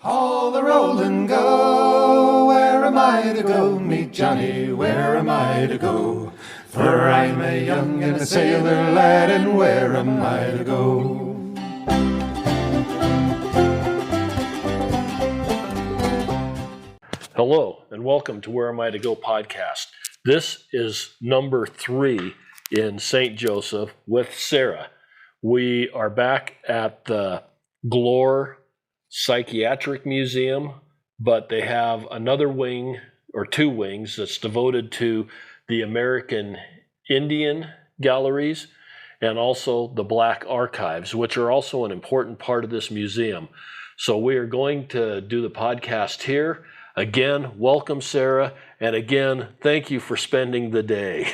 All the roll and go, where am I to go? Meet Johnny, where am I to go? For I'm a young and a sailor lad, and where am I to go? Hello, and welcome to Where Am I to Go podcast. This is number 3 in St. Joseph with Sarah. We are back at the Glore Psychiatric Museum, but they have another wing or 2 wings that's devoted to the American Indian galleries and also the Black Archives, which are also an important part of this museum. So we are going to do the podcast here. Again, welcome, Sarah. And again, thank you for spending the day.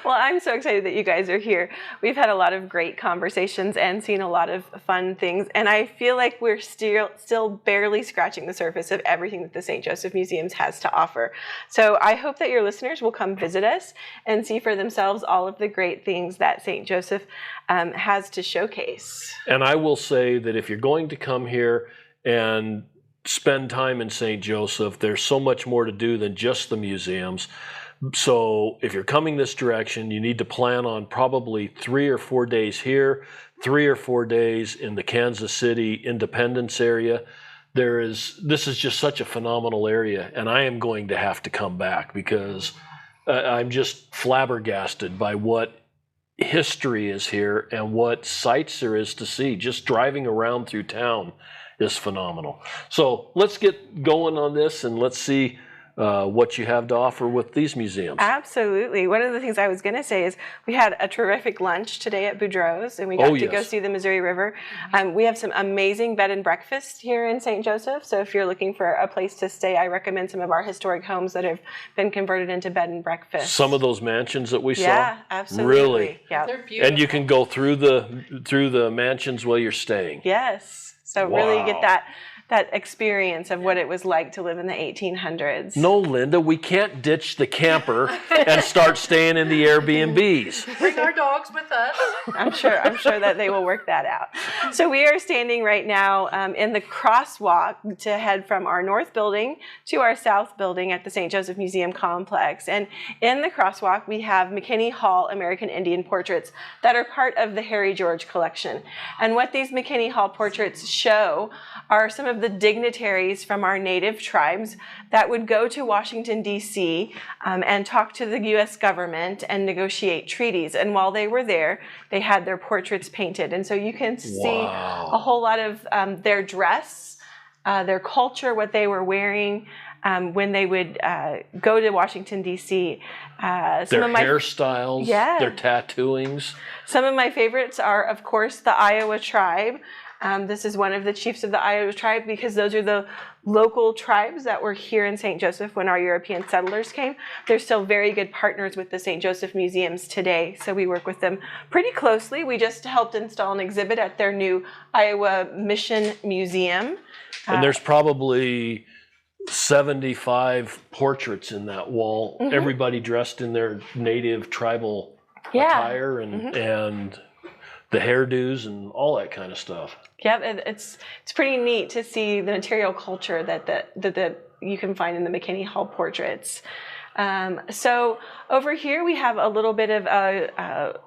Well, I'm so excited that you guys are here. We've had a lot of great conversations and seen a lot of fun things. And I feel like we're still barely scratching the surface of everything that the St. Joseph Museum has to offer. So I hope that your listeners will come visit us and see for themselves all of the great things that St. Joseph has to showcase. And I will say that if you're going to come here and spend time in St. Joseph, there's so much more to do than just the museums. So if you're coming this direction, you need to plan on probably 3 or 4 days here, 3 or 4 days in the Kansas City Independence area. This is just such a phenomenal area, and I am going to have to come back because I'm just flabbergasted by what history is here and what sights there is to see. Just driving around through town is phenomenal. So let's get going on this and let's see what you have to offer with these museums. Absolutely. One of the things I was going to say is we had a terrific lunch today at Boudreaux's, and we got to go see the Missouri River. We have some amazing bed and breakfast here in St. Joseph. So if you're looking for a place to stay, I recommend some of our historic homes that have been converted into bed and breakfast. Some of those mansions that we saw? Yeah, absolutely. Really? Yeah. They're beautiful. And you can go through the mansions while you're staying. Yes. So really get that experience of what it was like to live in the 1800s. No, Linda, we can't ditch the camper and start staying in the Airbnbs. Bring our dogs with us. I'm sure that they will work that out. So we are standing right now in the crosswalk to head from our north building to our south building at the St. Joseph Museum Complex. And in the crosswalk, we have McKinney Hall American Indian portraits that are part of the Harry George collection. And what these McKinney Hall portraits show are some of the dignitaries from our native tribes that would go to Washington, D.C. And talk to the U.S. government and negotiate treaties. And while they were there, they had their portraits painted. And so you can see a whole lot of their dress, their culture, what they were wearing when they would go to Washington, D.C. Their hairstyles, their tattooings. Some of my favorites are, of course, the Iowa tribe. This is one of the chiefs of the Iowa tribe because those are the local tribes that were here in St. Joseph when our European settlers came. They're still very good partners with the St. Joseph Museums today, so we work with them pretty closely. We just helped install an exhibit at their new Iowa Mission Museum. And there's probably 75 portraits in that wall, everybody dressed in their native tribal attire and the hairdos and all that kind of stuff. Yeah, it's pretty neat to see the material culture that you can find in the McKinney Hall portraits. So over here we have a little bit of a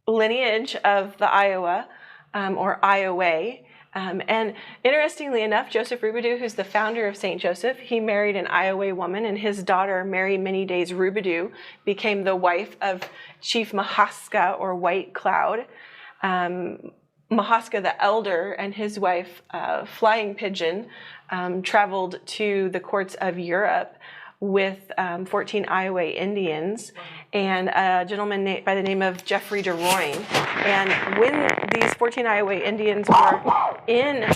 lineage of the Iowa or Iowa. And interestingly enough, Joseph Robidoux, who's the founder of St. Joseph, he married an Iowa woman, and his daughter, Mary Many Days Robidoux, became the wife of Chief Mahaska or White Cloud. Mahaska the Elder and his wife, Flying Pigeon, traveled to the courts of Europe with 14 Iowa Indians and a gentleman by the name of Geoffrey de Royne. And when these 14 Iowa Indians were in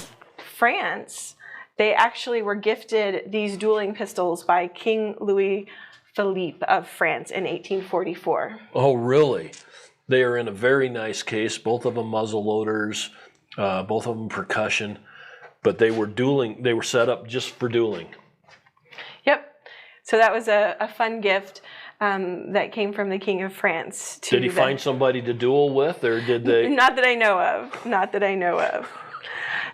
France, they actually were gifted these dueling pistols by King Louis Philippe of France in 1844. Oh, really? They are in a very nice case, both of them muzzle loaders, both of them percussion, but they were set up just for dueling. Yep. So that was a fun gift that came from the King of France. Did he find somebody to duel with, or did they? Not that I know of.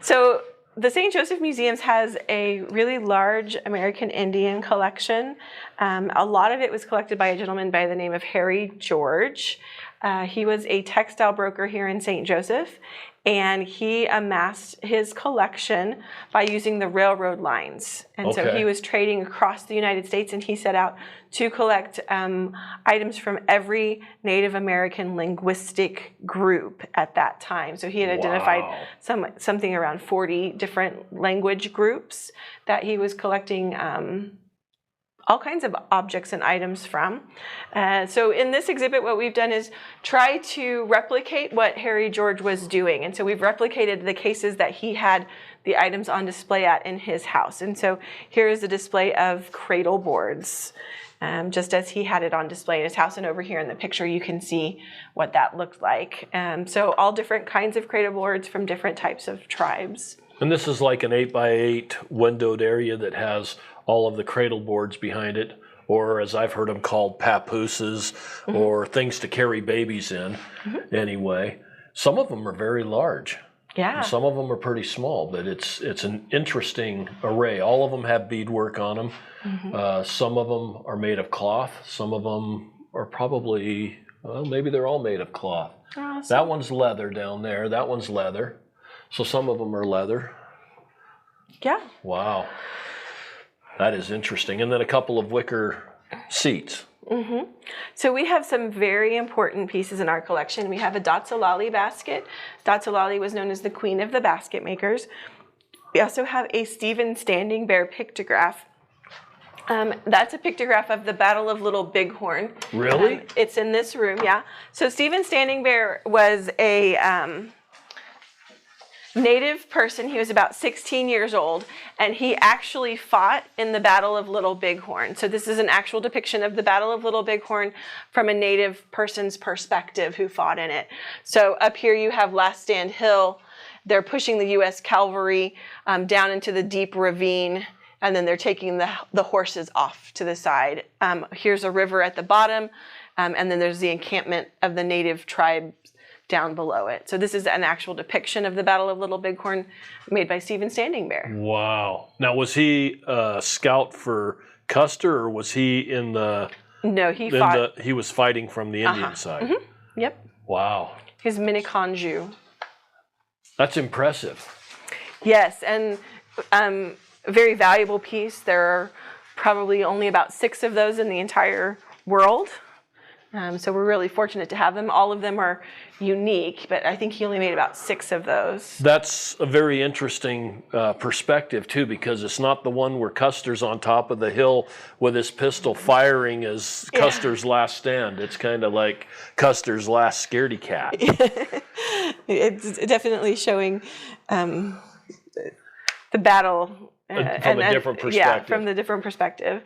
So the St. Joseph Museums has a really large American Indian collection. A lot of it was collected by a gentleman by the name of Harry George. He was a textile broker here in St. Joseph, and he amassed his collection by using the railroad lines. And so he was trading across the United States, and he set out to collect items from every Native American linguistic group at that time. So he had identified something around 40 different language groups that he was collecting all kinds of objects and items from. So in this exhibit, what we've done is try to replicate what Harry George was doing. And so we've replicated the cases that he had the items on display at in his house. And so here is a display of cradle boards, just as he had it on display in his house. And over here in the picture, you can see what that looked like. So all different kinds of cradle boards from different types of tribes. And this is like an 8x8 windowed area that has all of the cradle boards behind it, or as I've heard them called, papooses, or things to carry babies in. Anyway, some of them are very large. Yeah. And some of them are pretty small, but it's an interesting array. All of them have beadwork on them. Some of them are made of cloth. Some of them are probably, well, maybe they're all made of cloth. Awesome. That one's leather down there. That one's leather. So some of them are leather. Yeah. Wow. That is interesting. And then a couple of wicker seats. So we have some very important pieces in our collection. We have a Datsalali basket. Datsalali was known as the queen of the basket makers. We also have a Stephen Standing Bear pictograph. That's a pictograph of the Battle of Little Bighorn. Really? It's in this room, yeah. So Stephen Standing Bear was a Native person. He was about 16 years old, and he actually fought in the Battle of Little Bighorn. So this is an actual depiction of the Battle of Little Bighorn from a Native person's perspective who fought in it. So up here you have Last Stand Hill. They're pushing the U.S. cavalry down into the deep ravine, and then they're taking the horses off to the side. Here's a river at the bottom, and then there's the encampment of the Native tribe down below it. So this is an actual depiction of the Battle of Little Bighorn made by Stephen Standing Bear. Wow. Now, was he a scout for Custer, or was he in the... No, he fought... he was fighting from the Indian side. Yep. Wow. His Miniconjou. That's impressive. Yes, and very valuable piece. There are probably only about 6 of those in the entire world. So we're really fortunate to have them. All of them are unique, but I think he only made about 6 of those. That's a very interesting perspective, too, because it's not the one where Custer's on top of the hill with his pistol firing as Custer's last stand. It's kind of like Custer's last scaredy cat. It's definitely showing the battle. From a different perspective. Yeah, from the different perspective.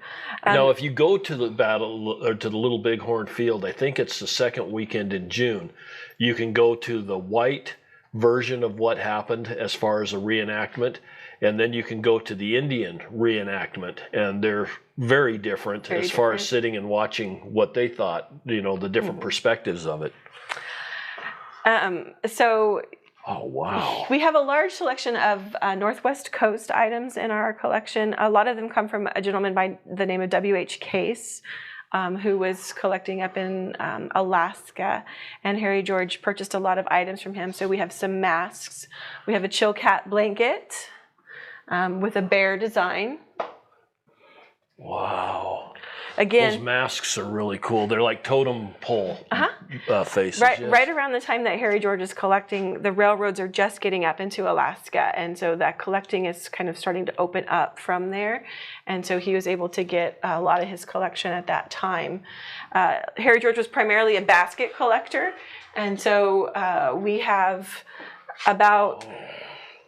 Now, if you go to the battle, or to the Little Bighorn Field, I think it's the second weekend in June, you can go to the white version of what happened as far as a reenactment, and then you can go to the Indian reenactment, and they're very different far as sitting and watching what they thought, the different perspectives of it. Oh, wow. We have a large selection of Northwest Coast items in our collection. A lot of them come from a gentleman by the name of W.H. Case, who was collecting up in Alaska. And Harry George purchased a lot of items from him. So we have some masks. We have a Chilkat blanket with a bear design. Wow. Again, those masks are really cool. They're like totem pole faces. Right around the time that Harry George is collecting, the railroads are just getting up into Alaska, and so that collecting is kind of starting to open up from there. And so he was able to get a lot of his collection at that time. Harry George was primarily a basket collector, and so we have about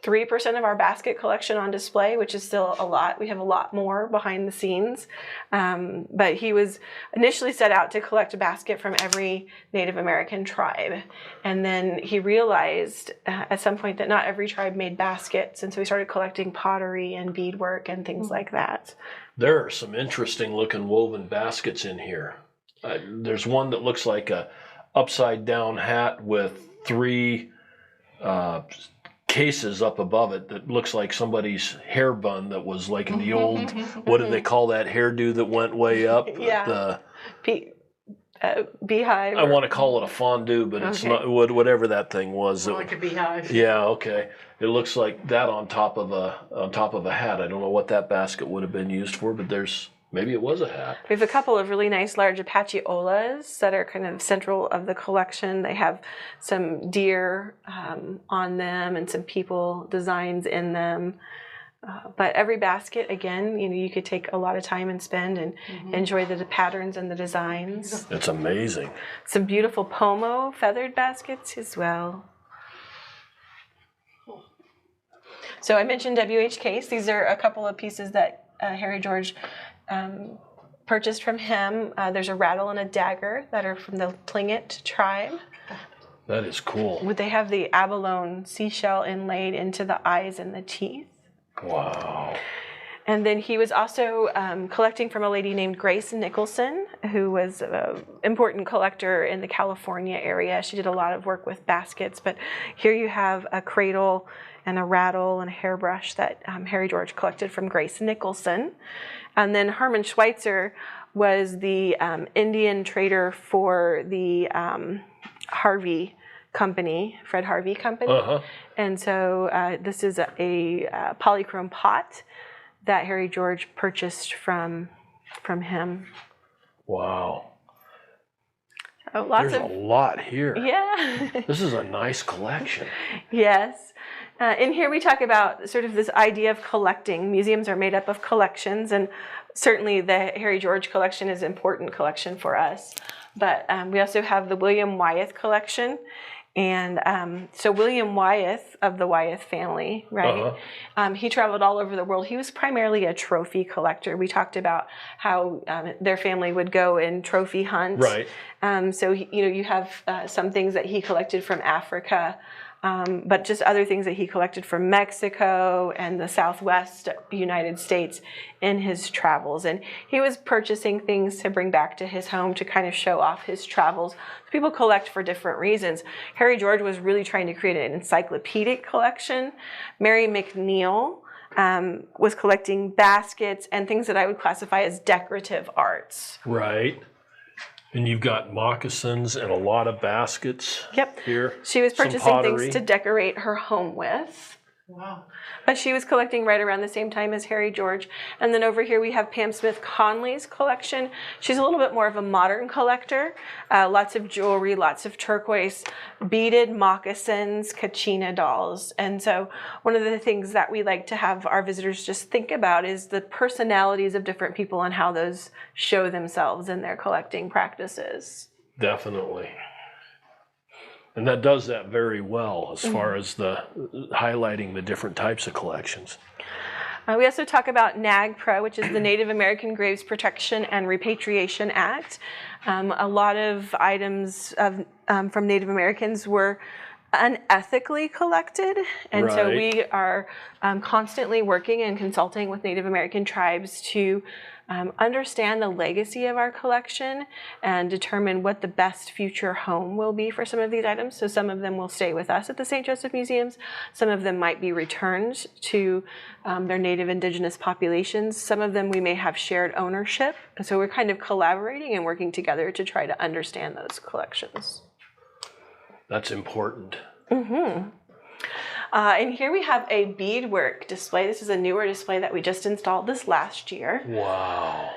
3% of our basket collection on display, which is still a lot. We have a lot more behind the scenes. But he was initially set out to collect a basket from every Native American tribe. And then he realized at some point that not every tribe made baskets. And so he started collecting pottery and beadwork and things like that. There are some interesting looking woven baskets in here. There's one that looks like a upside down hat with 3 cases up above it that looks like somebody's hair bun that was like in the old, what do they call that hairdo that went way up? Yeah. Beehive. I want to call it a fondue, but it's not, whatever that thing was. Like a beehive. Yeah, okay. It looks like that on top of a hat. I don't know what that basket would have been used for, but maybe it was a hat. We have a couple of really nice large Apache olas that are kind of central of the collection. They have some deer on them and some people designs in them. But every basket, again, you could take a lot of time and spend and enjoy the patterns and the designs. It's amazing. Some beautiful pomo feathered baskets as well. So I mentioned W.H. Case. These are a couple of pieces that Harry George purchased from him. There's a rattle and a dagger that are from the Tlingit tribe. That is cool. They have the abalone seashell inlaid into the eyes and the teeth. Wow. And then he was also collecting from a lady named Grace Nicholson, who was an important collector in the California area. She did a lot of work with baskets, but here you have a cradle and a rattle and a hairbrush that Harry George collected from Grace Nicholson. And then Herman Schweitzer was the Indian trader for the Harvey Company, Fred Harvey Company. And so this is a polychrome pot that Harry George purchased from him. Wow. So There's a lot here. Yeah. This is a nice collection. Yes. In here we talk about sort of this idea of collecting. Museums are made up of collections, and certainly the Harry George collection is an important collection for us. But we also have the William Wyeth collection. And so William Wyeth of the Wyeth family, right? He traveled all over the world. He was primarily a trophy collector. We talked about how their family would go and trophy hunt. Right. So you have some things that he collected from Africa, but just other things that he collected from Mexico and the Southwest United States in his travels. And he was purchasing things to bring back to his home to kind of show off his travels. People collect for different reasons. Harry George was really trying to create an encyclopedic collection. Mary McNeil was collecting baskets and things that I would classify as decorative arts. Right. And you've got moccasins and a lot of baskets here. She was purchasing things to decorate her home with. Wow. But she was collecting right around the same time as Harry George. And then over here we have Pam Smith Conley's collection. She's a little bit more of a modern collector. Lots of jewelry, lots of turquoise, beaded moccasins, Kachina dolls. And so one of the things that we like to have our visitors just think about is the personalities of different people and how those show themselves in their collecting practices. Definitely. And that does that very well as far as the highlighting the different types of collections. We also talk about NAGPRA, which is the Native American Graves Protection and Repatriation Act. A lot of items from Native Americans were unethically collected, and so we are constantly working and consulting with Native American tribes to understand the legacy of our collection and determine what the best future home will be for some of these items. So some of them will stay with us at the St. Joseph Museums. Some of them might be returned to their Native Indigenous populations. Some of them we may have shared ownership. So we're kind of collaborating and working together to try to understand those collections. That's important. And here we have a beadwork display. This is a newer display that we just installed this last year. Wow.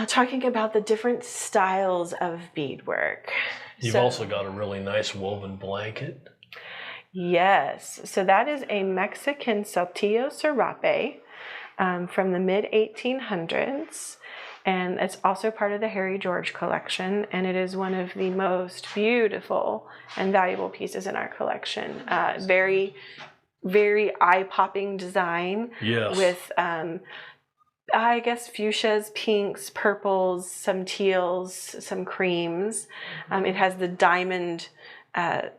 Talking about the different styles of beadwork. You've also got a really nice woven blanket. Yes. So that is a Mexican saltillo serape from the mid-1800s. And it's also part of the Harry George collection. And it is one of the most beautiful and valuable pieces in our collection. Very, very eye-popping design. Yes. With, I guess, fuchsias, pinks, purples, some teals, some creams. It has the diamond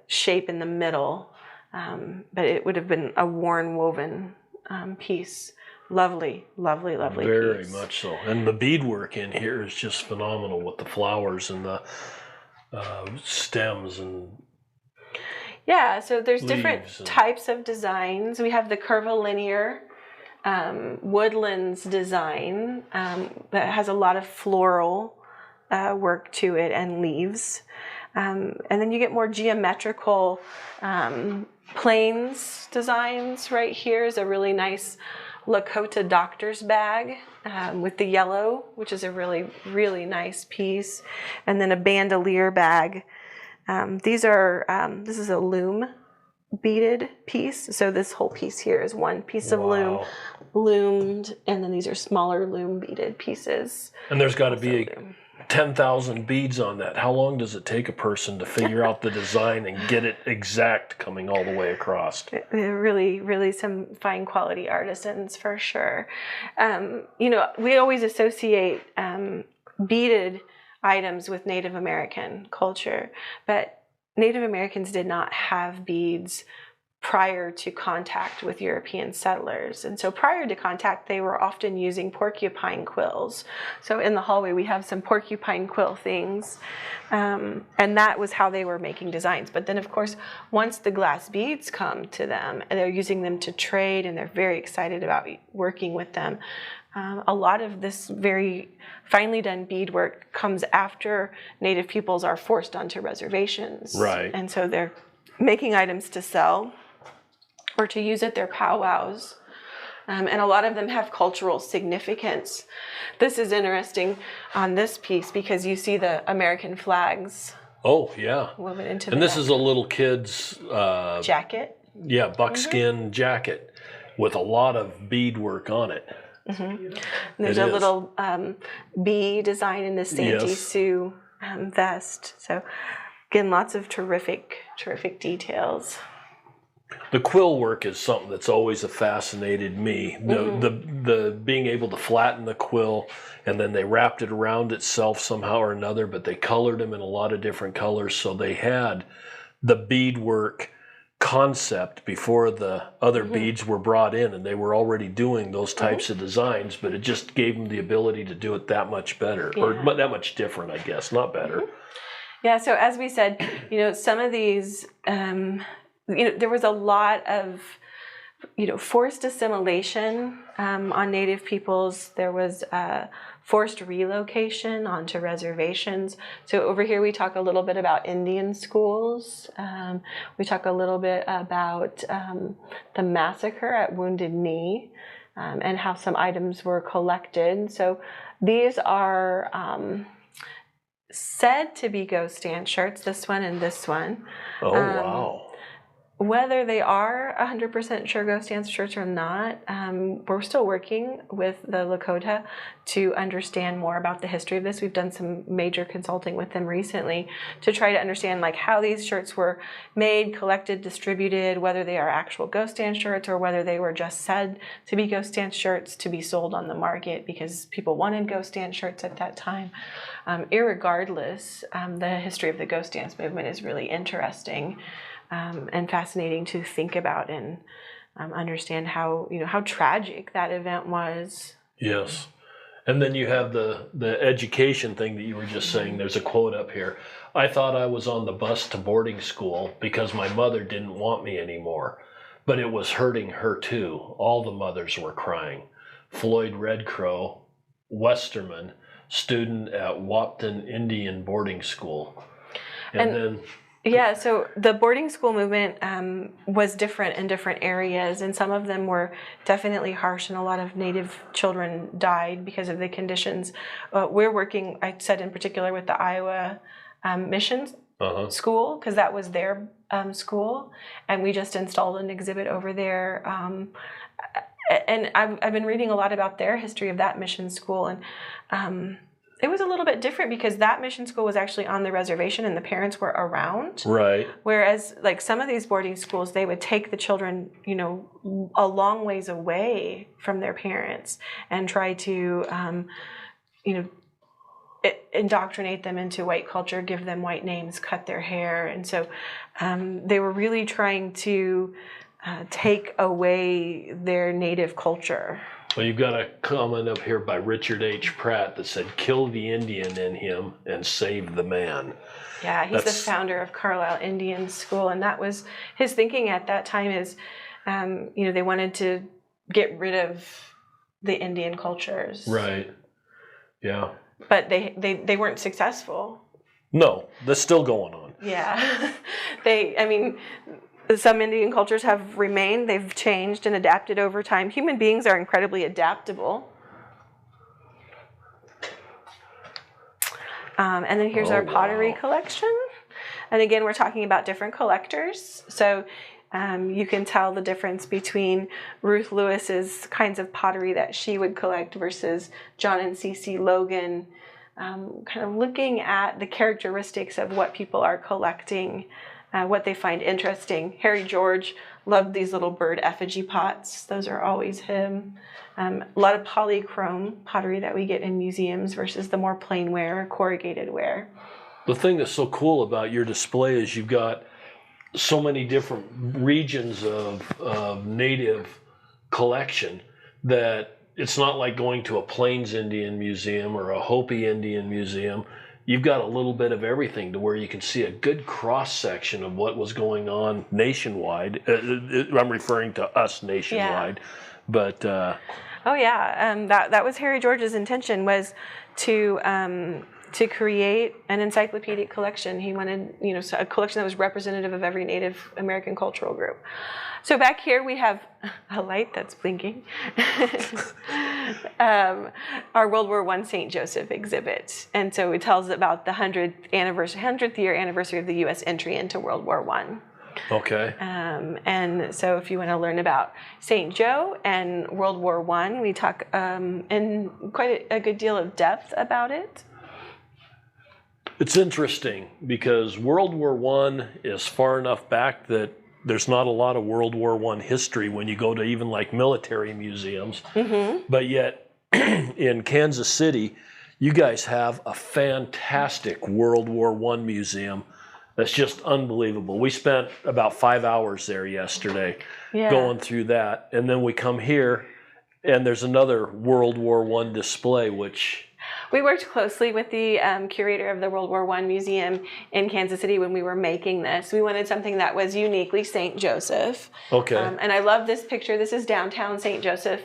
shape in the middle. But it would have been a worn woven piece. Lovely, lovely, lovely piece. Very much so. And the beadwork in here is just phenomenal with the flowers and the stems and Yeah, so there's different Leaves and- types of designs. We have the curvilinear woodlands design that has a lot of floral work to it and leaves. And then you get more geometrical plains designs. Right here is a really nice Lakota doctor's bag with the yellow, which is a really, really nice piece. And then a bandolier bag. This is a loom beaded piece. So this whole piece here is one piece of loom, loomed, and then these are smaller loom beaded pieces. And there's got to be 10,000 beads on that. How long does it take a person to figure out the design and get it exact coming all the way across? Really, really some fine quality artisans for sure. We always associate beaded items with Native American culture, but Native Americans did not have beads prior to contact with European settlers. And so prior to contact, they were often using porcupine quills. So in the hallway, we have some porcupine quill things. And that was how they were making designs. But then, of course, once the glass beads come to them, and they're using them to trade, and they're very excited about working with them. A lot of this very finely done beadwork comes after Native peoples are forced onto reservations. Right. And so they're making items to sell or to use at their powwows. And a lot of them have cultural significance. This is interesting on this piece because you see the American flags Oh, yeah. woven into And the this neck. is a little kid's, Jacket. yeah, buckskin jacket with a lot of beadwork on it. And there's It a is. little bee design in the Santee Yes. Sioux vest. So again, lots of terrific details. The quill work is something that's always fascinated me. The being able to flatten the quill, and then they wrapped it around itself somehow or another, but they colored them in a lot of different colors. So they had the beadwork concept before the other beads were brought in, and they were already doing those types of designs, but it just gave them the ability to do it that much better, or that much different, I guess, not better. Yeah, so as we said, some of these, there was a lot of, forced assimilation on Native peoples. There was forced relocation onto reservations. So over here we talk a little bit about Indian schools. We talk a little bit about the massacre at Wounded Knee and how some items were collected. So these are said to be ghost dance shirts, this one and this one. Oh, wow. Whether they are 100% sure ghost dance shirts or not, we're still working with the Lakota to understand more about the history of this. We've done some major consulting with them recently to try to understand how these shirts were made, collected, distributed, whether they are actual ghost dance shirts or whether they were just said to be ghost dance shirts to be sold on the market because people wanted ghost dance shirts at that time. Irregardless, the history of the ghost dance movement is really interesting. And fascinating to think about and understand how tragic that event was. Yes. And then you have the education thing that you were just saying. There's a quote up here. I thought I was on the bus to boarding school because my mother didn't want me anymore. But it was hurting her too. All the mothers were crying. Floyd Red Crow, Westerman, student at Wapton Indian Boarding School. And then... Yeah, so the boarding school movement was different in different areas, and some of them were definitely harsh, and a lot of Native children died because of the conditions. We're working, I said in particular, with the Iowa Missions School, because that was their school, and we just installed an exhibit over there. And I've been reading a lot about their history of that mission school, and it was a little bit different because that mission school was actually on the reservation and the parents were around. Right. Whereas some of these boarding schools, they would take the children, a long ways away from their parents and try to, indoctrinate them into white culture, give them white names, cut their hair. And so they were really trying to take away their native culture. Well, you've got a comment up here by Richard H. Pratt that said, "Kill the Indian in him and save the man." Yeah, he's the founder of Carlisle Indian School, and that was his thinking at that time. Is they wanted to get rid of the Indian cultures, right? Yeah, but they weren't successful. No, that's still going on. Yeah, some Indian cultures have remained. They've changed and adapted over time. Human beings are incredibly adaptable. And then here's our pottery collection. And again, we're talking about different collectors. So you can tell the difference between Ruth Lewis's kinds of pottery that she would collect versus John and Cece Logan, kind of looking at the characteristics of what people are collecting, what they find interesting. Harry George loved these little bird effigy pots. Those are always him. A lot of polychrome pottery that we get in museums versus the more plain ware or corrugated ware. The thing that's so cool about your display is you've got so many different regions of native collection that it's not like going to a Plains Indian museum or a Hopi Indian museum. You've got a little bit of everything to where you can see a good cross-section of what was going on nationwide. I'm referring to us nationwide. Yeah. But that was Harry George's intention, was to create an encyclopedic collection. He wanted, a collection that was representative of every Native American cultural group. So back here we have a light that's blinking. Our World War I St. Joseph exhibit. And so it tells about the 100th year anniversary of the U.S. entry into World War I. Okay. And so if you want to learn about St. Joe and World War I, we talk in quite a good deal of depth about it. It's interesting because World War I is far enough back that there's not a lot of World War I history when you go to even like military museums. Mm-hmm. But yet in Kansas City, you guys have a fantastic World War I museum that's just unbelievable. We spent about 5 hours there yesterday going through that. And then we come here and there's another World War I display, which... We worked closely with the curator of the World War I Museum in Kansas City when we were making this. We wanted something that was uniquely St. Joseph. Okay. And I love this picture. This is downtown St. Joseph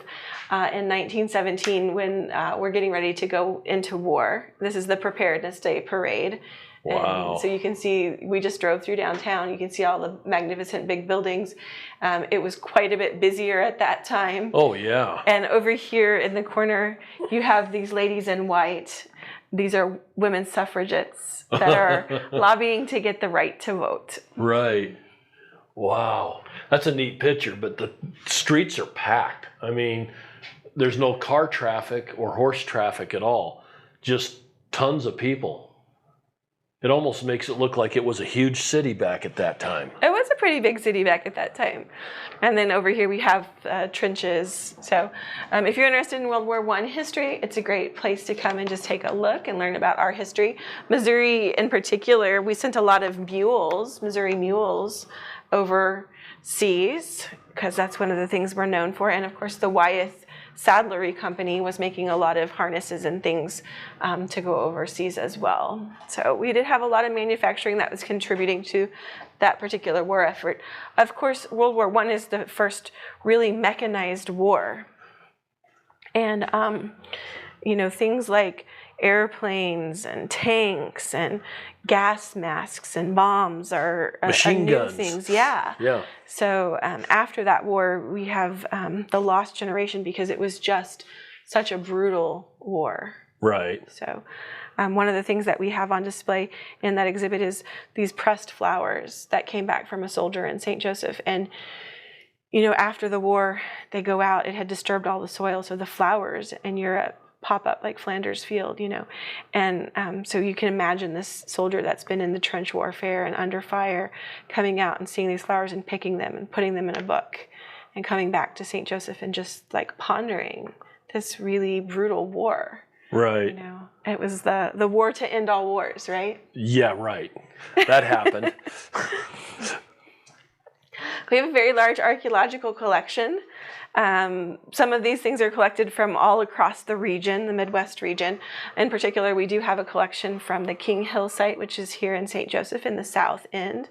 in 1917 when we're getting ready to go into war. This is the Preparedness Day parade. Wow. And so you can see, we just drove through downtown. You can see all the magnificent big buildings. It was quite a bit busier at that time. Oh, yeah. And over here in the corner, you have these ladies in white. These are women's suffragettes that are lobbying to get the right to vote. Right. Wow. That's a neat picture, but the streets are packed. I mean, there's no car traffic or horse traffic at all. Just tons of people. It almost makes it look like it was a huge city back at that time. It was a pretty big city back at that time. And then over here we have trenches. So if you're interested in World War I history, it's a great place to come and just take a look and learn about our history. Missouri in particular, we sent a lot of Missouri mules overseas, because that's one of the things we're known for. And of course the Wyeth Saddlery Company was making a lot of harnesses and things to go overseas as well. So we did have a lot of manufacturing that was contributing to that particular war effort. Of course, World War I is the first really mechanized war. And, things like airplanes and tanks and gas masks and bombs are machine new guns. Things. Yeah. So after that war, we have the lost generation because it was just such a brutal war. Right. So one of the things that we have on display in that exhibit is these pressed flowers that came back from a soldier in St. Joseph. And after the war, they go out. It had disturbed all the soil, so the flowers in Europe pop up like Flanders Field, And so you can imagine this soldier that's been in the trench warfare and under fire coming out and seeing these flowers and picking them and putting them in a book and coming back to St. Joseph and just like pondering this really brutal war. Right. It was the war to end all wars, right? Yeah, right. That happened. We have a very large archaeological collection. Some of these things are collected from all across the region, the Midwest region. In particular, we do have a collection from the King Hill site, which is here in St. Joseph in the south end.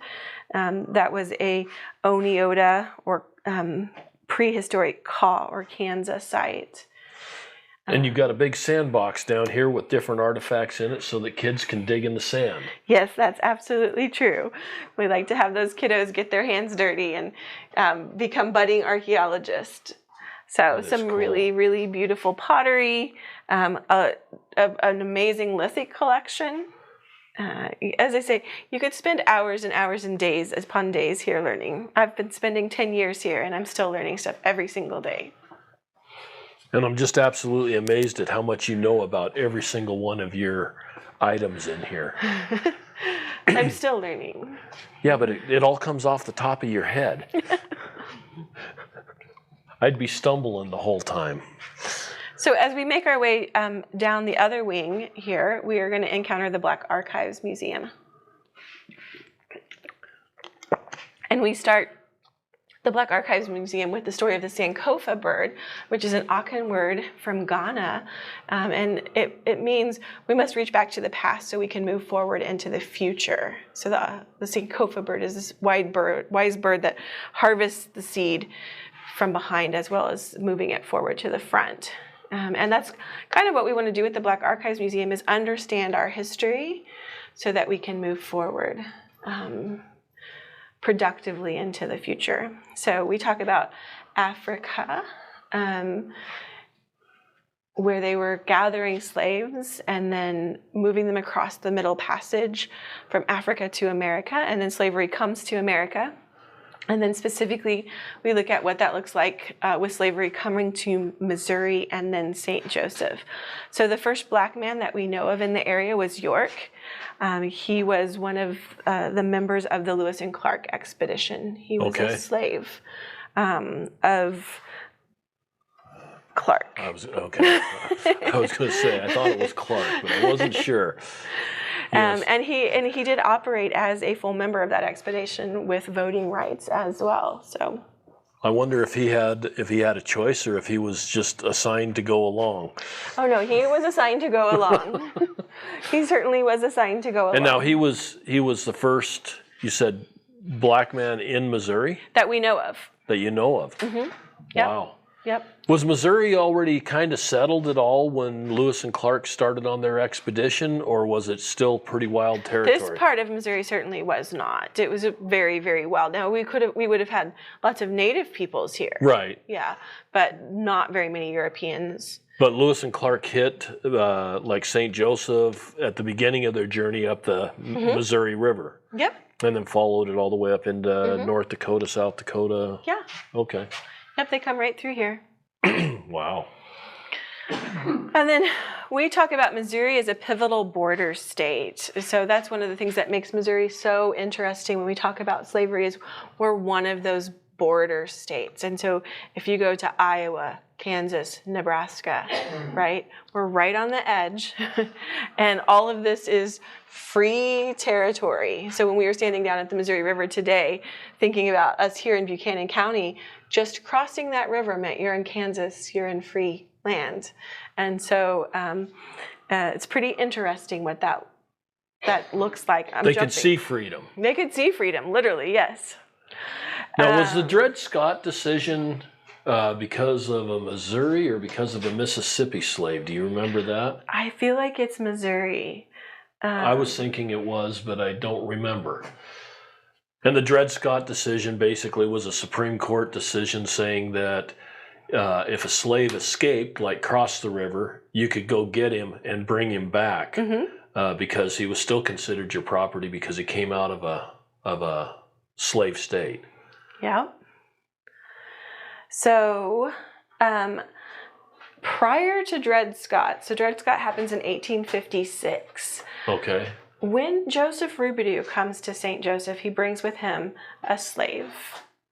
That was a Oneota or prehistoric Kaw or Kansas site. And you've got a big sandbox down here with different artifacts in it so that kids can dig in the sand. Yes, that's absolutely true. We like to have those kiddos get their hands dirty and become budding archaeologists. So some cool. really, really beautiful pottery, an amazing lithic collection. As I say, you could spend hours and hours and days upon days here learning. I've been spending 10 years here and I'm still learning stuff every single day. And I'm just absolutely amazed at how much you know about every single one of your items in here. I'm still learning. Yeah, but it all comes off the top of your head. I'd be stumbling the whole time. So as we make our way down the other wing here, we are going to encounter the Black Archives Museum. And we start the Black Archives Museum with the story of the Sankofa bird, which is an Akan word from Ghana. And it means we must reach back to the past so we can move forward into the future. So the Sankofa bird is this wise bird that harvests the seed from behind as well as moving it forward to the front. And that's kind of what we want to do with the Black Archives Museum, is understand our history so that we can move forward productively into the future. So we talk about Africa, where they were gathering slaves and then moving them across the Middle Passage from Africa to America, and then slavery comes to America. And then specifically, we look at what that looks like with slavery coming to Missouri and then St. Joseph. So the first black man that we know of in the area was York. He was one of the members of the Lewis and Clark expedition. He was a slave of Clark. I was going to say, I thought it was Clark, but I wasn't sure. Yes. And he did operate as a full member of that expedition with voting rights as well. So I wonder if he had a choice or if he was just assigned to go along. Oh no, he was assigned to go along. He certainly was assigned to go along. And now he was the first, you said, black man in Missouri? That we know of. That you know of. Mm-hmm. Yep. Wow. Yep. Was Missouri already kind of settled at all when Lewis and Clark started on their expedition, or was it still pretty wild territory? This part of Missouri certainly was not. It was very, very wild. Now we would have had lots of native peoples here. Right. Yeah, but not very many Europeans. But Lewis and Clark hit like St. Joseph at the beginning of their journey up the Missouri River. Yep. And then followed it all the way up into North Dakota, South Dakota. Yeah. Okay. Yep, they come right through here. Wow. And then we talk about Missouri as a pivotal border state. So that's one of the things that makes Missouri so interesting when we talk about slavery, is we're one of those border states. And so if you go to Iowa, Kansas, Nebraska, right, we're right on the edge. And all of this is free territory. So when we were standing down at the Missouri River today, thinking about us here in Buchanan County, just crossing that river meant you're in Kansas, you're in free land. And so it's pretty interesting what that looks like. They could see freedom. They could see freedom, literally, yes. Now, was the Dred Scott decision because of a Missouri or because of a Mississippi slave? Do you remember that? I feel like it's Missouri. I was thinking it was, but I don't remember. And the Dred Scott decision basically was a Supreme Court decision saying that if a slave escaped, like crossed the river, you could go get him and bring him back because he was still considered your property because he came out of a slave state. Yeah. So prior to Dred Scott, so Dred Scott happens in 1856. Okay. When Joseph Roubidoux comes to St. Joseph, he brings with him a slave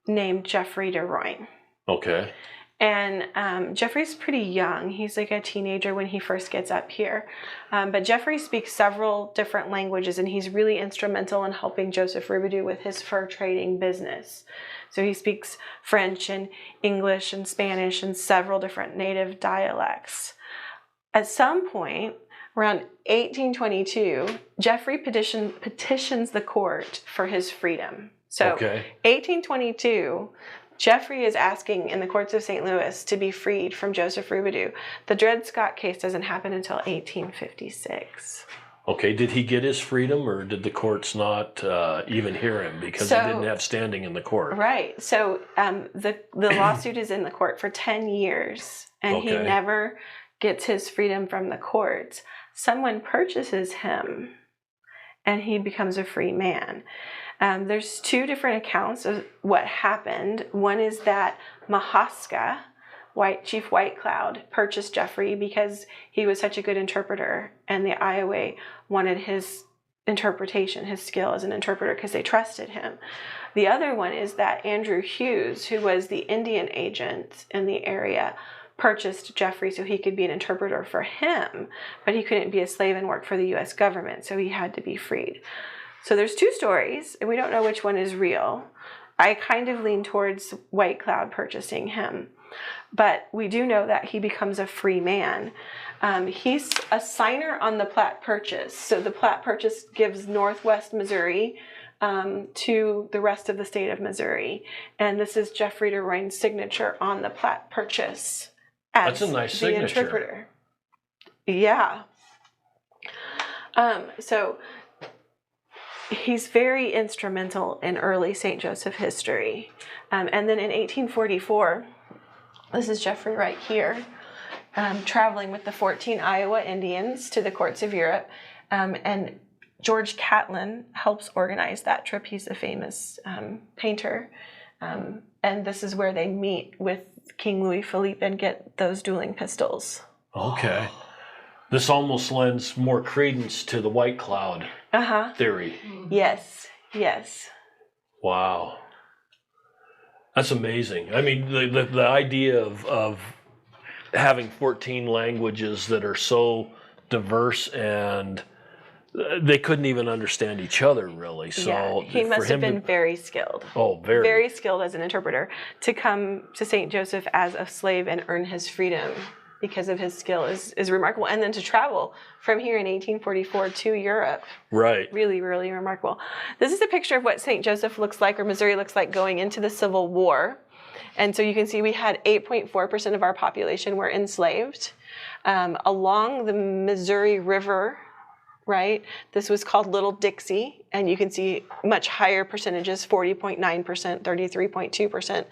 named Jeffrey de Royne. Okay. And Jeffrey's pretty young. He's like a teenager when he first gets up here. But Jeffrey speaks several different languages, and he's really instrumental in helping Joseph Roubidoux with his fur trading business. So he speaks French and English and Spanish and several different native dialects. At some point, around 1822, Jeffrey petitions the court for his freedom. So 1822, Jeffrey is asking in the courts of St. Louis to be freed from Joseph Roubidoux. The Dred Scott case doesn't happen until 1856. Okay, did he get his freedom, or did the courts not even hear him because he didn't have standing in the court? Right. So the lawsuit is in the court for 10 years, and he never gets his freedom from the courts. Someone purchases him, and he becomes a free man. There's two different accounts of what happened. One is that Mahaska, Chief White Cloud, purchased Jeffrey because he was such a good interpreter, and the Iowa wanted his interpretation, his skill as an interpreter, because they trusted him. The other one is that Andrew Hughes, who was the Indian agent in the area, purchased Jeffrey so he could be an interpreter for him, but he couldn't be a slave and work for the U.S. government, so he had to be freed. So there's two stories, and we don't know which one is real. I kind of lean towards White Cloud purchasing him, but we do know that he becomes a free man. He's a signer on the Platte Purchase. So the Platte Purchase gives Northwest Missouri to the rest of the state of Missouri. And this is Jeffrey DeRoyne's signature on the Platte Purchase as That's a nice the signature. interpreter. Yeah. So he's very instrumental in early St. Joseph history. And then in 1844, this is Jeffrey right here, traveling with the 14 Iowa Indians to the courts of Europe. And George Catlin helps organize that trip. He's a famous painter. And this is where they meet with King Louis Philippe and get those dueling pistols. Okay. This almost lends more credence to the White Cloud theory. Yes, yes. Wow. That's amazing. I mean, the idea of having 14 languages that are so diverse, and they couldn't even understand each other, really. So he must have been very skilled. Oh, very skilled as an interpreter to come to St. Joseph as a slave and earn his freedom because of his skill is remarkable. And then to travel from here in 1844 to Europe. Right. Really, really remarkable. This is a picture of what St. Joseph looks like, or Missouri looks like, going into the Civil War. And so you can see we had 8.4% of our population were enslaved. Along the Missouri River, right? This was called Little Dixie, and you can see much higher percentages, 40.9%, 33.2%,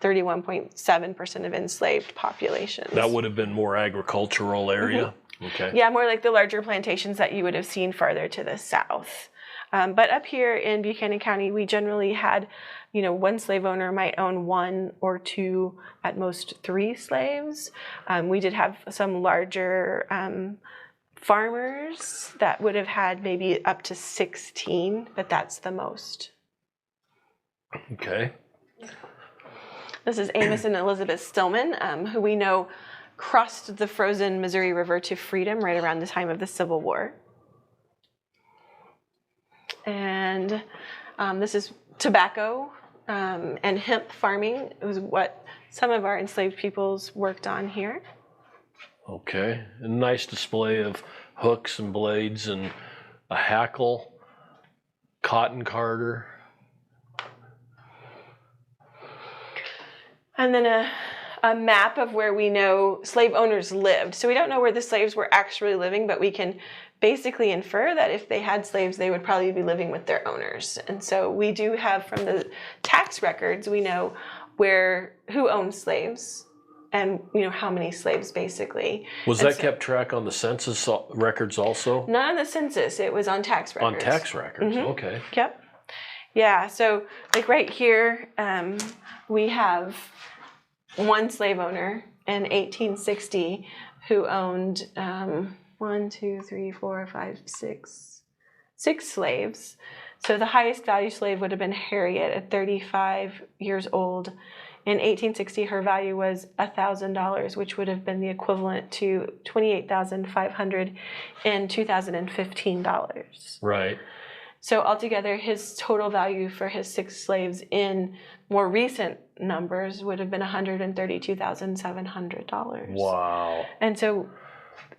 31.7% of enslaved populations. That would have been more agricultural area? Mm-hmm. Okay. Yeah, more like the larger plantations that you would have seen farther to the south. But up here in Buchanan County, we generally had, one slave owner might own one or two, at most 3 slaves. We did have some larger farmers that would have had maybe up to 16, but that's the most. Okay. This is Amos and Elizabeth Stillman, who we know crossed the frozen Missouri River to freedom right around the time of the Civil War. And this is tobacco and hemp farming. It was what some of our enslaved peoples worked on here. Okay. A nice display of hooks and blades and a hackle, cotton carder. And then a map of where we know slave owners lived. So we don't know where the slaves were actually living, but we can basically infer that if they had slaves, they would probably be living with their owners. And so we do have, from the tax records, we know who owned slaves and how many slaves basically. Was that kept track on the census records also? Not on the census, it was on tax records. On tax records, Mm-hmm. Okay. Yep. Yeah, so like right here, we have one slave owner in 1860 who owned 6 slaves. So the highest value slave would have been Harriet at 35 years old. In 1860, her value was $1,000, which would have been the equivalent to $28,500 in 2015 dollars. Right. So altogether, his total value for his 6 slaves in more recent numbers would have been $132,700. Wow. And so,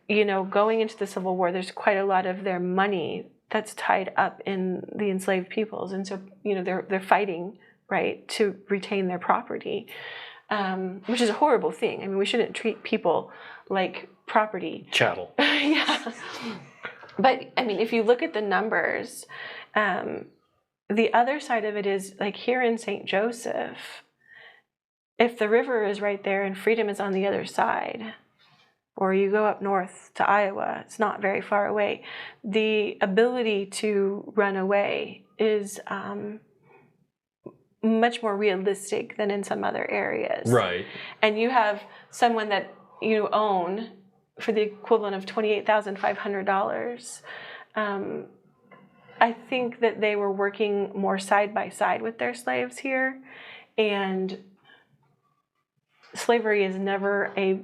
going into the Civil War, there's quite a lot of their money that's tied up in the enslaved peoples. And so, they're fighting, right, to retain their property, which is a horrible thing. I mean, we shouldn't treat people like property. Chattel. Yeah. But, I mean, if you look at the numbers, the other side of it is, like here in St. Joseph, if the river is right there and freedom is on the other side, or you go up north to Iowa, it's not very far away, the ability to run away is much more realistic than in some other areas. Right. And you have someone that you own for the equivalent of $28,500. I think that they were working more side by side with their slaves here, and slavery is never a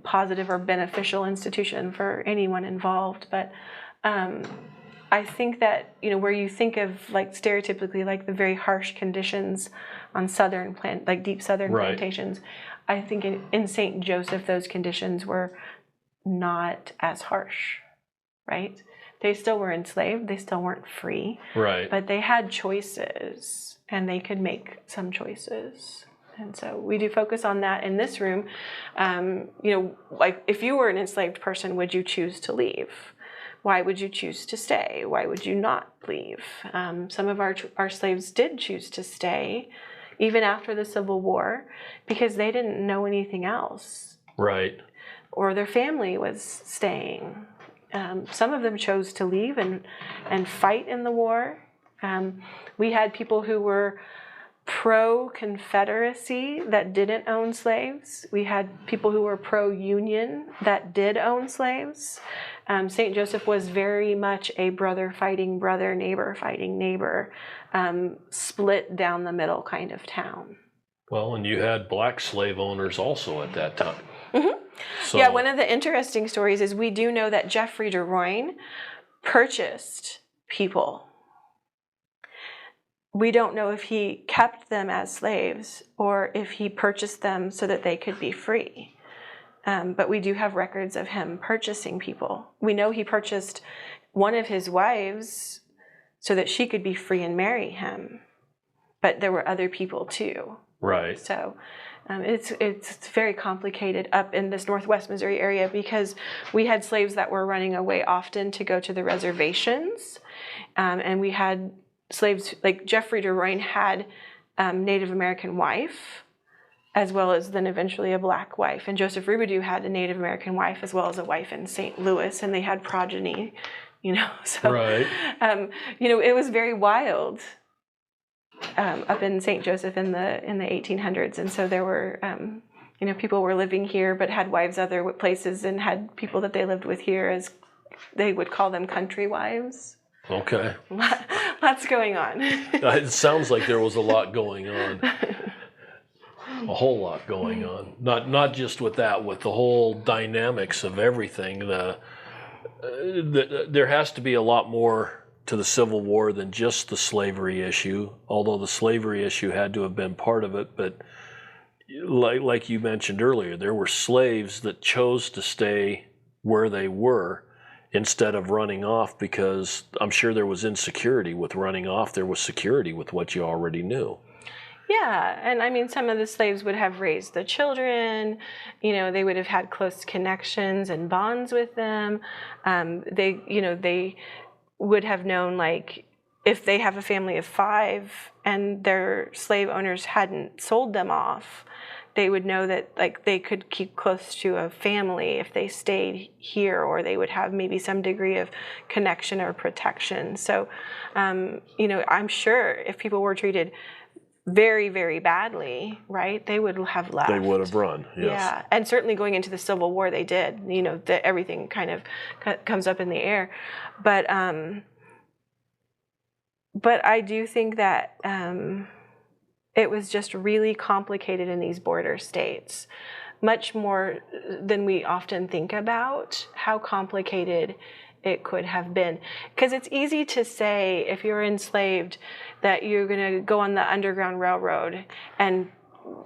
positive or beneficial institution for anyone involved. But I think that where you think of like stereotypically like the very harsh conditions on deep southern right. plantations, I think in St. Joseph those conditions were not as harsh, right? They still were enslaved, they still weren't free, right? But they had choices, and they could make some choices. And so we do focus on that in this room. Like if you were an enslaved person, would you choose to leave? Why would you choose to stay? Why would you not leave? Some of our slaves did choose to stay, even after the Civil War, because they didn't know anything else. Right. Or their family was staying. Some of them chose to leave and fight in the war. We had people who were pro-Confederacy that didn't own slaves. We had people who were pro-Union that did own slaves. St. Joseph was very much a brother fighting brother, neighbor fighting neighbor, split down the middle kind of town. Well, and you had black slave owners also at that time. Mm-hmm. So, yeah, one of the interesting stories is we do know that Jeffrey DeRoyne purchased people. We don't know if he kept them as slaves or if he purchased them so that they could be free. But we do have records of him purchasing people. We know he purchased one of his wives so that she could be free and marry him. But there were other people too. Right. So it's very complicated up in this Northwest Missouri area because we had slaves that were running away often to go to the reservations. And we had slaves, like Jeffrey DeRoyne had Native American wife, as well as then eventually a black wife. And Joseph Robidoux had a Native American wife as well as a wife in St. Louis, and they had progeny, So, right. It was very wild up in St. Joseph in the 1800s, and so there were, people were living here but had wives other places and had people that they lived with here, as they would call them country wives. Okay. Lots going on. It sounds like there was a lot going on. A whole lot going on. Not just with that, with the whole dynamics of everything. There has to be a lot more to the Civil War than just the slavery issue, although the slavery issue had to have been part of it. But like you mentioned earlier, there were slaves that chose to stay where they were instead of running off, because I'm sure there was insecurity with running off. There was security with what you already knew. Yeah, and I mean, some of the slaves would have raised the children, they would have had close connections and bonds with them. They would have known, like, if they have a family of 5 and their slave owners hadn't sold them off, they would know that, like, they could keep close to a family if they stayed here, or they would have maybe some degree of connection or protection. So, I'm sure if people were treated very, very badly, right, they would have left. They would have run, yes. Yeah, and certainly going into the Civil War, they did. Everything kind of comes up in the air. But I do think that it was just really complicated in these border states, much more than we often think about how complicated it could have been. Because it's easy to say, if you're enslaved, that you're going to go on the Underground Railroad and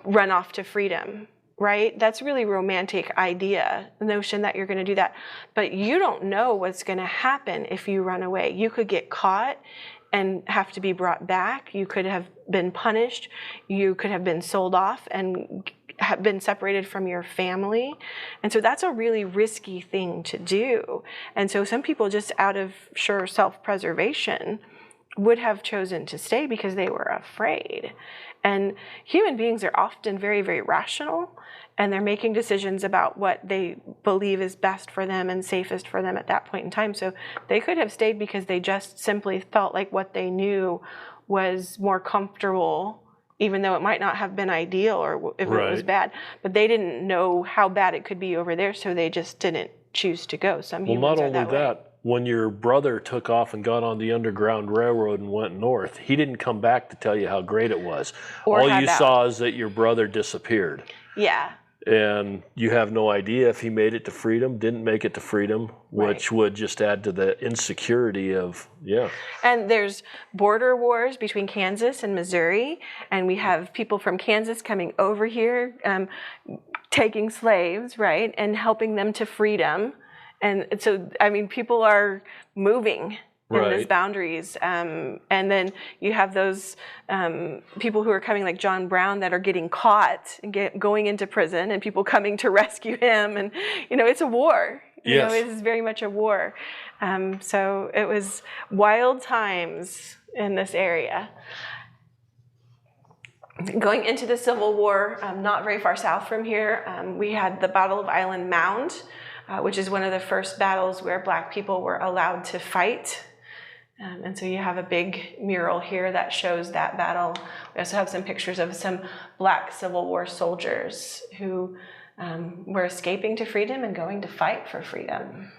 run off to freedom, right? That's a really romantic idea, the notion that you're going to do that. But you don't know what's going to happen if you run away. You could get caught and have to be brought back. You could have been punished. You could have been sold off and have been separated from your family. And so that's a really risky thing to do. And so some people, just out of sure self-preservation, would have chosen to stay because they were afraid. And human beings are often very, very rational, and they're making decisions about what they believe is best for them and safest for them at that point in time. So they could have stayed because they just simply felt like what they knew was more comfortable, even though it might not have been ideal or if it was bad. But they didn't know how bad it could be over there, so they just didn't choose to go. Some humans are that way. When your brother took off and got on the Underground Railroad and went north, he didn't come back to tell you how great it was. All you saw is that your brother disappeared. Yeah. And you have no idea if he made it to freedom, didn't make it to freedom, which would just add to the insecurity of, And there's border wars between Kansas and Missouri, and we have people from Kansas coming over here, taking slaves, right, and helping them to freedom. And so, I mean, people are moving in those boundaries. And then you have those people who are coming, like John Brown, that are getting caught and going into prison, and people coming to rescue him. And, it's a war. You know, it is very much a war. So it was wild times in this area. Going into the Civil War, not very far south from here, we had the Battle of Island Mound, which is one of the first battles where Black people were allowed to fight. And so you have a big mural here that shows that battle. We also have some pictures of some Black Civil War soldiers who were escaping to freedom and going to fight for freedom.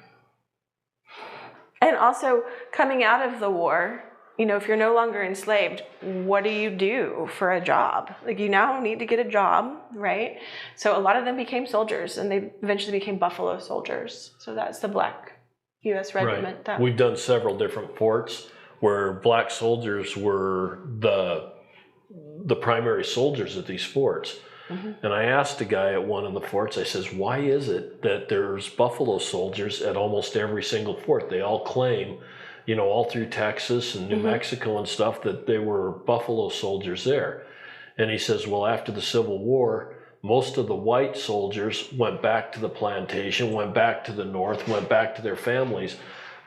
And also, coming out of the war, if you're no longer enslaved, what do you do for a job? Like, you now need to get a job, right? So a lot of them became soldiers, and they eventually became Buffalo Soldiers. So that's the Black U.S. regiment. Right. We've done several different forts where Black soldiers were the primary soldiers at these forts. And I asked a guy at one of the forts, I says, why is it that there's Buffalo Soldiers at almost every single fort? They all claim, all through Texas and New Mexico and stuff, that they were Buffalo Soldiers there. And he says, well, after the Civil War, most of the white soldiers went back to the plantation, went back to the north, went back to their families,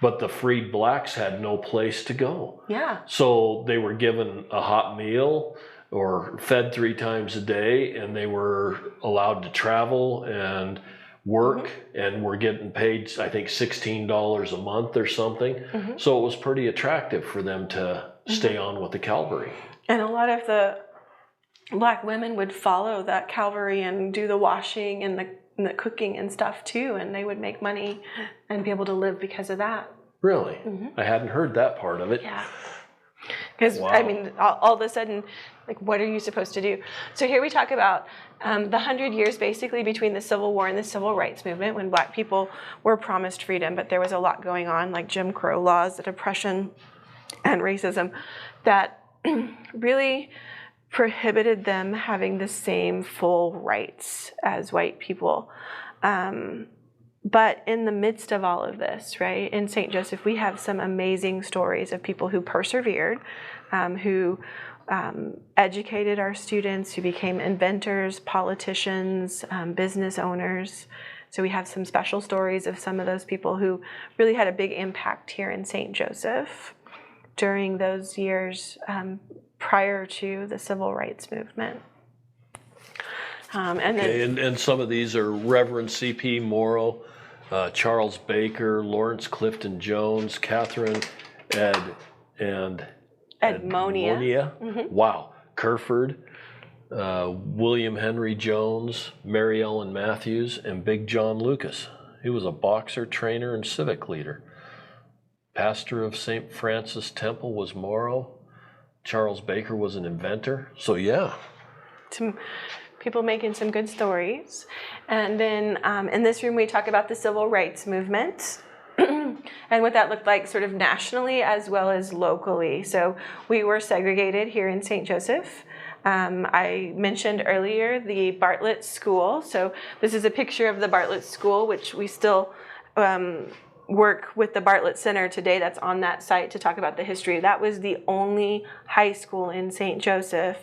but the freed Blacks had no place to go. Yeah. So they were given a hot meal or fed 3 times a day, and they were allowed to travel and work, and were getting paid, I think, $16 a month or something. So it was pretty attractive for them to stay on with the cavalry. And a lot of the Black women would follow that cavalry and do the washing and the cooking and stuff too, and they would make money and be able to live because of that. Really? I hadn't heard that part of it. Yeah. Because, I mean, all of a sudden, like, what are you supposed to do? So here we talk about the 100 years basically between the Civil War and the Civil Rights Movement, when Black people were promised freedom, but there was a lot going on, like Jim Crow laws, the oppression and racism, that really prohibited them having the same full rights as white people. But in the midst of all of this, right, in St. Joseph, we have some amazing stories of people who persevered, who educated our students, who became inventors, politicians, business owners. So we have some special stories of some of those people who really had a big impact here in St. Joseph during those years prior to the Civil Rights Movement. And some of these are Reverend C.P. Morrow, Charles Baker, Lawrence Clifton Jones, Catherine Edmonia. Wow. Kerford, William Henry Jones, Mary Ellen Matthews, and Big John Lucas. He was a boxer, trainer, and civic leader. Pastor of St. Francis Temple was Morrow. Charles Baker was an inventor. So, yeah. Some people making some good stories. And then in this room, we talk about the Civil Rights Movement. and what that looked like sort of nationally as well as locally. So we were segregated here in St. Joseph. I mentioned earlier the Bartlett School. So this is a picture of the Bartlett School, which we still work with the Bartlett Center today that's on that site to talk about the history. That was the only high school in St. Joseph,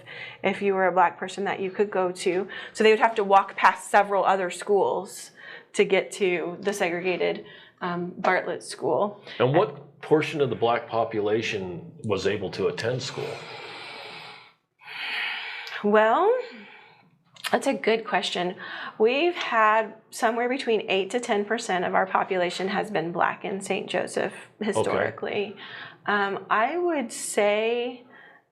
if you were a Black person, that you could go to. So they would have to walk past several other schools to get to the segregated Bartlett School. And what portion of the Black population was able to attend school? Well, that's a good question. We've had somewhere between 8 to 10% of our population has been Black in St. Joseph historically. Okay. I would say,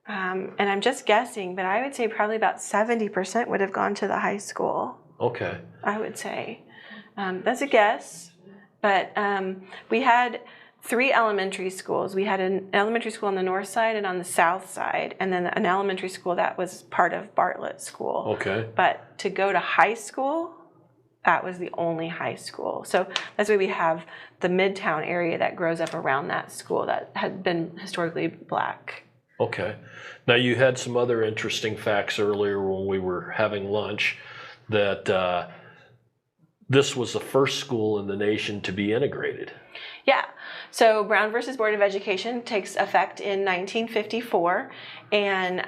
and I'm just guessing, but I would say probably about 70% would have gone to the high school. Okay. I would say. That's a guess, but we had 3 elementary schools. We had an elementary school on the north side and on the south side, and then an elementary school that was part of Bartlett School. Okay. But to go to high school, that was the only high school. So that's why we have the Midtown area that grows up around that school that had been historically Black. Okay. Now you had some other interesting facts earlier when we were having lunch that this was the first school in the nation to be integrated. Yeah. So Brown versus Board of Education takes effect in 1954, and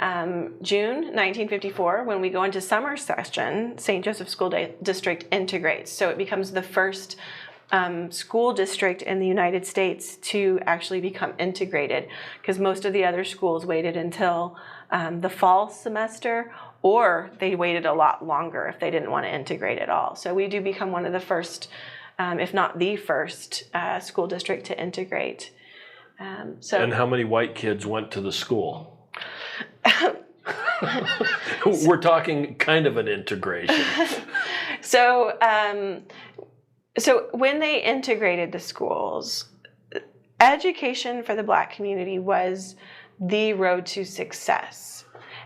June 1954, when we go into summer session, St. Joseph School District integrates. So it becomes the first school district in the United States to actually become integrated, because most of the other schools waited until the fall semester, or they waited a lot longer if they didn't want to integrate at all. So we do become one of the first, if not the first, school district to integrate. And how many white kids went to the school? We're talking kind of an integration. So when they integrated the schools, education for the Black community was the road to success.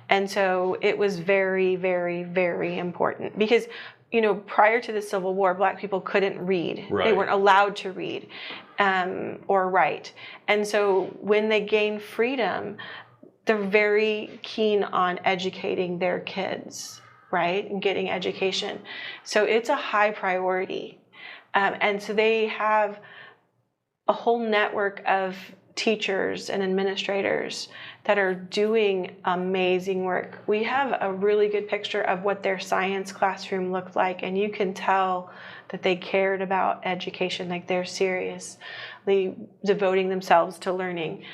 And so it was very, very, very important because, you know, prior to the Civil War, Black people couldn't read. Right. They weren't allowed to read or write. And so when they gained freedom, they're very keen on educating their kids, right, and getting education. So it's a high priority. And so they have a whole network of teachers and administrators that are doing amazing work. We have a really good picture of what their science classroom looked like, and you can tell that they cared about education, like they're seriously devoting themselves to learning.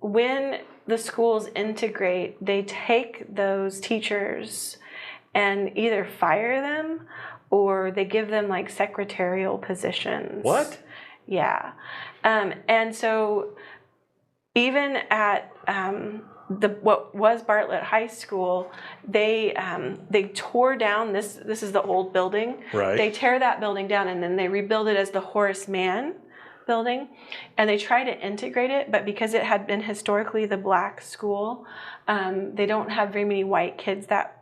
When the schools integrate, they take those teachers and either fire them or they give them like secretarial positions. What? Yeah. And so even at what was Bartlett High School, they tore down this is the old building. Right. They tear that building down and then they rebuild it as the Horace Mann building, and they try to integrate it, but because it had been historically the Black school, they don't have very many white kids that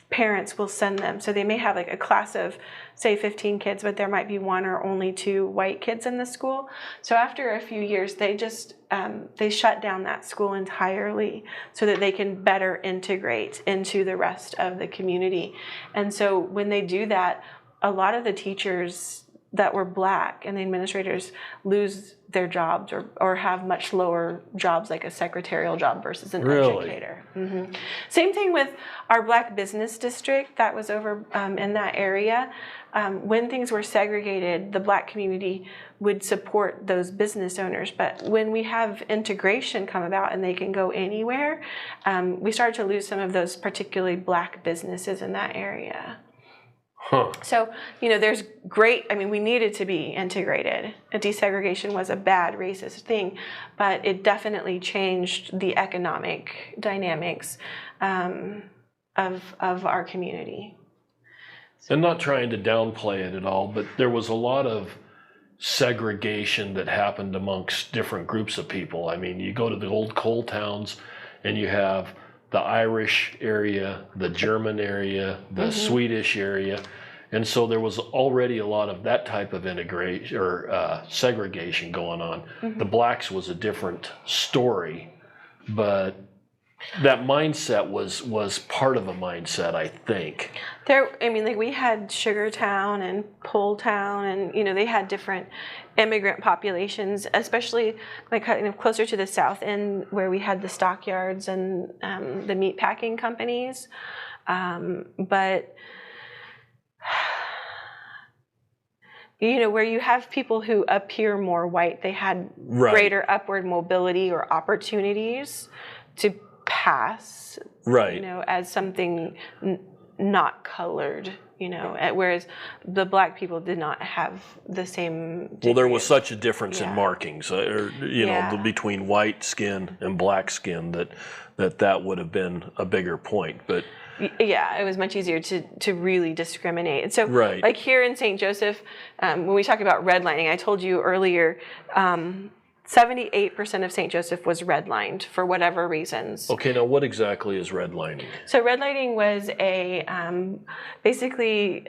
parents will send them. So they may have like a class of, say, 15 kids, but there might be 1 or only 2 white kids in the school. So after a few years, they just they shut down that school entirely so that they can better integrate into the rest of the community. And so when they do that, a lot of the teachers that were Black and the administrators lose their jobs or have much lower jobs, like a secretarial job versus an educator. Mm-hmm. Same thing with our Black business district that was over in that area. When things were segregated, the Black community would support those business owners. But when we have integration come about and they can go anywhere, we started to lose some of those particularly Black businesses in that area. Huh. So, you know, there's great, I mean, we needed to be integrated. Desegregation was a bad racist thing, but it definitely changed the economic dynamics of our community. And not trying to downplay it at all, but there was a lot of segregation that happened amongst different groups of people. I mean, you go to the old coal towns and you have the Irish area, the German area, the Swedish area, And so there was already a lot of that type of integration or segregation going on. The blacks was a different story, but that mindset was part of a mindset, I think. Like we had Sugartown and Poletown, and they had different immigrant populations, especially like kind of closer to the south end where we had the stockyards and the meat packing companies. But where you have people who appear more white, they had greater upward mobility or opportunities to pass, as something not colored, whereas the black people did not have the same degree. Well, there was such a difference in markings, between white skin and black skin that would have been a bigger point, but. Yeah, it was much easier to really discriminate. And so, like here in St. Joseph, when we talk about redlining, I told you earlier, 78% of St. Joseph was redlined for whatever reasons. Okay, now what exactly is redlining? So redlining was a basically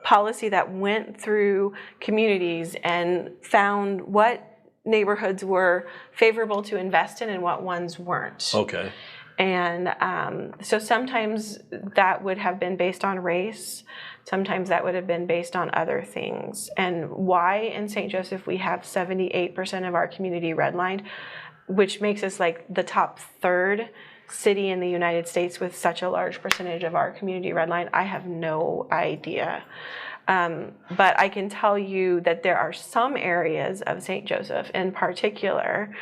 policy that went through communities and found what neighborhoods were favorable to invest in and what ones weren't. Okay. And so sometimes that would have been based on race. Sometimes that would have been based on other things. And why in St. Joseph we have 78% of our community redlined, which makes us like the top third city in the United States with such a large percentage of our community redlined, I have no idea. But I can tell you that there are some areas of St. Joseph in particular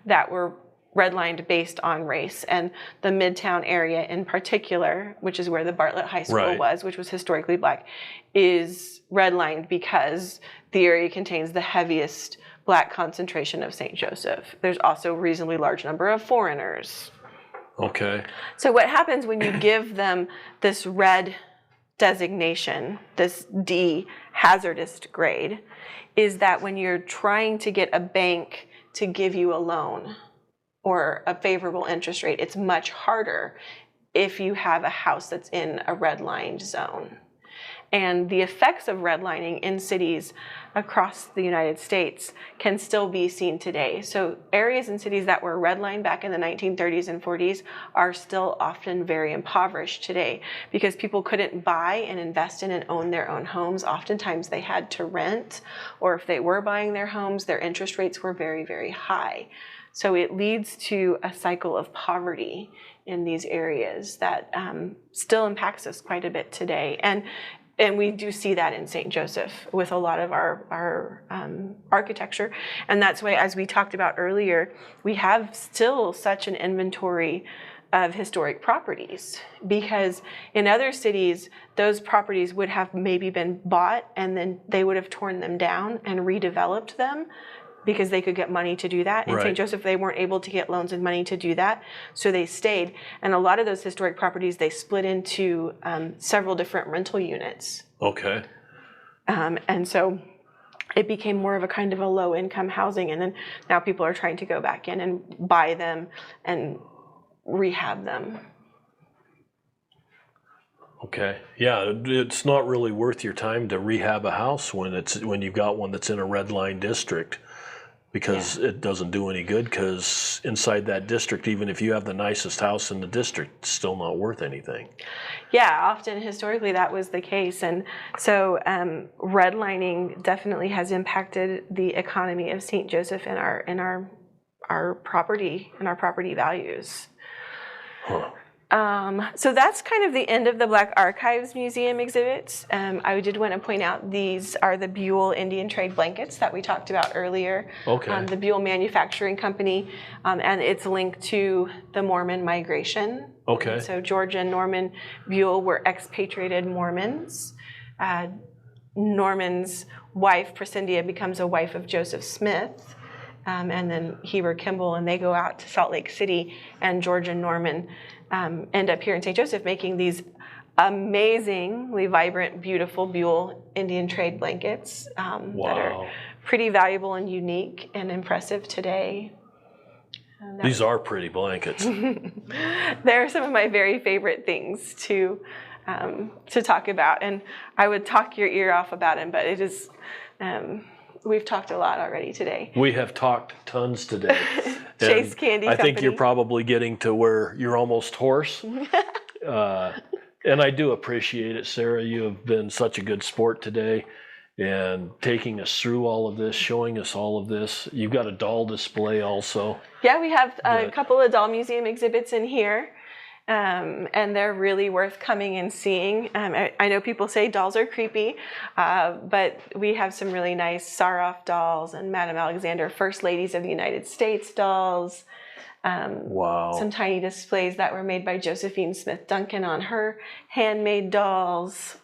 that were redlined based on race, and the Midtown area in particular, which is where the Bartlett High School was, which was historically black, is redlined because the area contains the heaviest black concentration of St. Joseph. There's also a reasonably large number of foreigners. Okay. So what happens when you give them this red designation, this D, hazardous grade, is that when you're trying to get a bank to give you a loan or a favorable interest rate, it's much harder if you have a house that's in a redlined zone. And the effects of redlining in cities across the United States can still be seen today. So areas and cities that were redlined back in the 1930s and 40s are still often very impoverished today because people couldn't buy and invest in and own their own homes. Oftentimes they had to rent, or if they were buying their homes, their interest rates were very, very high. So it leads to a cycle of poverty in these areas that still impacts us quite a bit today. And we do see that in St. Joseph with a lot of our architecture. And that's why, as we talked about earlier, we have still such an inventory of historic properties, because in other cities, those properties would have maybe been bought and then they would have torn them down and redeveloped them, because they could get money to do that. In St. Joseph, they weren't able to get loans and money to do that, so they stayed. And a lot of those historic properties, they split into several different rental units. Okay. And so it became more of a kind of a low-income housing, and then now people are trying to go back in and buy them and rehab them. Okay. Yeah, it's not really worth your time to rehab a house when you've got one that's in a red line district. Because it doesn't do any good, because inside that district, even if you have the nicest house in the district, it's still not worth anything. Yeah, often historically that was the case. And so redlining definitely has impacted the economy of St. Joseph and our property and our property values. Huh. So that's kind of the end of the Black Archives Museum exhibits. I did want to point out these are the Buell Indian Trade blankets that we talked about earlier. Okay. The Buell Manufacturing Company, and it's linked to the Mormon migration. Okay. So George and Norman Buell were expatriated Mormons. Norman's wife, Prescindia, becomes a wife of Joseph Smith. And then Heber Kimball, and they go out to Salt Lake City, and George and Norman end up here in St. Joseph making these amazingly vibrant, beautiful Buell Indian Trade blankets that are pretty valuable and unique and impressive today. These are pretty blankets. They're some of my very favorite things to to talk about. And I would talk your ear off about him, but it is, we've talked a lot already today. We have talked tons today. Chase And Candy I think Company. you're probably getting to where you're almost hoarse. And I do appreciate it, Sarah. You have been such a good sport today and taking us through all of this, showing us all of this. You've got a doll display also. Yeah, we have a couple of doll museum exhibits in here. And they're really worth coming and seeing. I know people say dolls are creepy, but we have some really nice Saroff dolls and Madame Alexander First Ladies of the United States dolls. Wow. Some tiny displays that were made by Josephine Smith Duncan on her handmade dolls.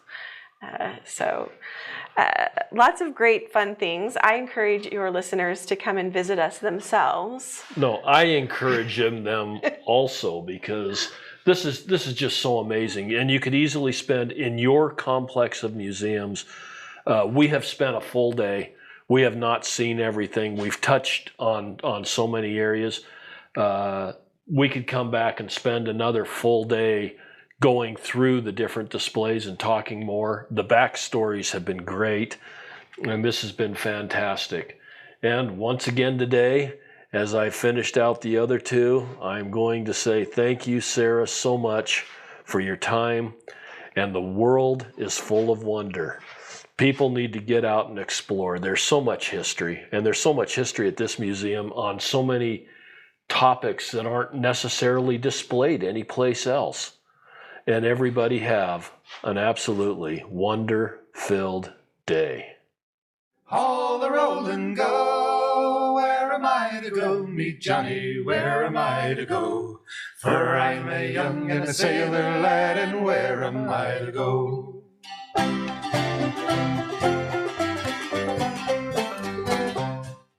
Lots of great fun things. I encourage your listeners to come and visit us themselves. No, I encourage them also, because this is just so amazing. And you could easily spend in your complex of museums. We have spent a full day. We have not seen everything. We've touched on so many areas. We could come back and spend another full day going through the different displays and talking more. The backstories have been great, and this has been fantastic. And once again today, as I finished out the other two, I'm going to say thank you, Sarah, so much for your time. And the world is full of wonder. People need to get out and explore. There's so much history, and there's so much history at this museum on so many topics that aren't necessarily displayed anyplace else. And everybody have an absolutely wonder-filled day. All the roll and go, where am I to go? Meet Johnny, where am I to go? For I'm a young and a sailor lad, and where am I to go?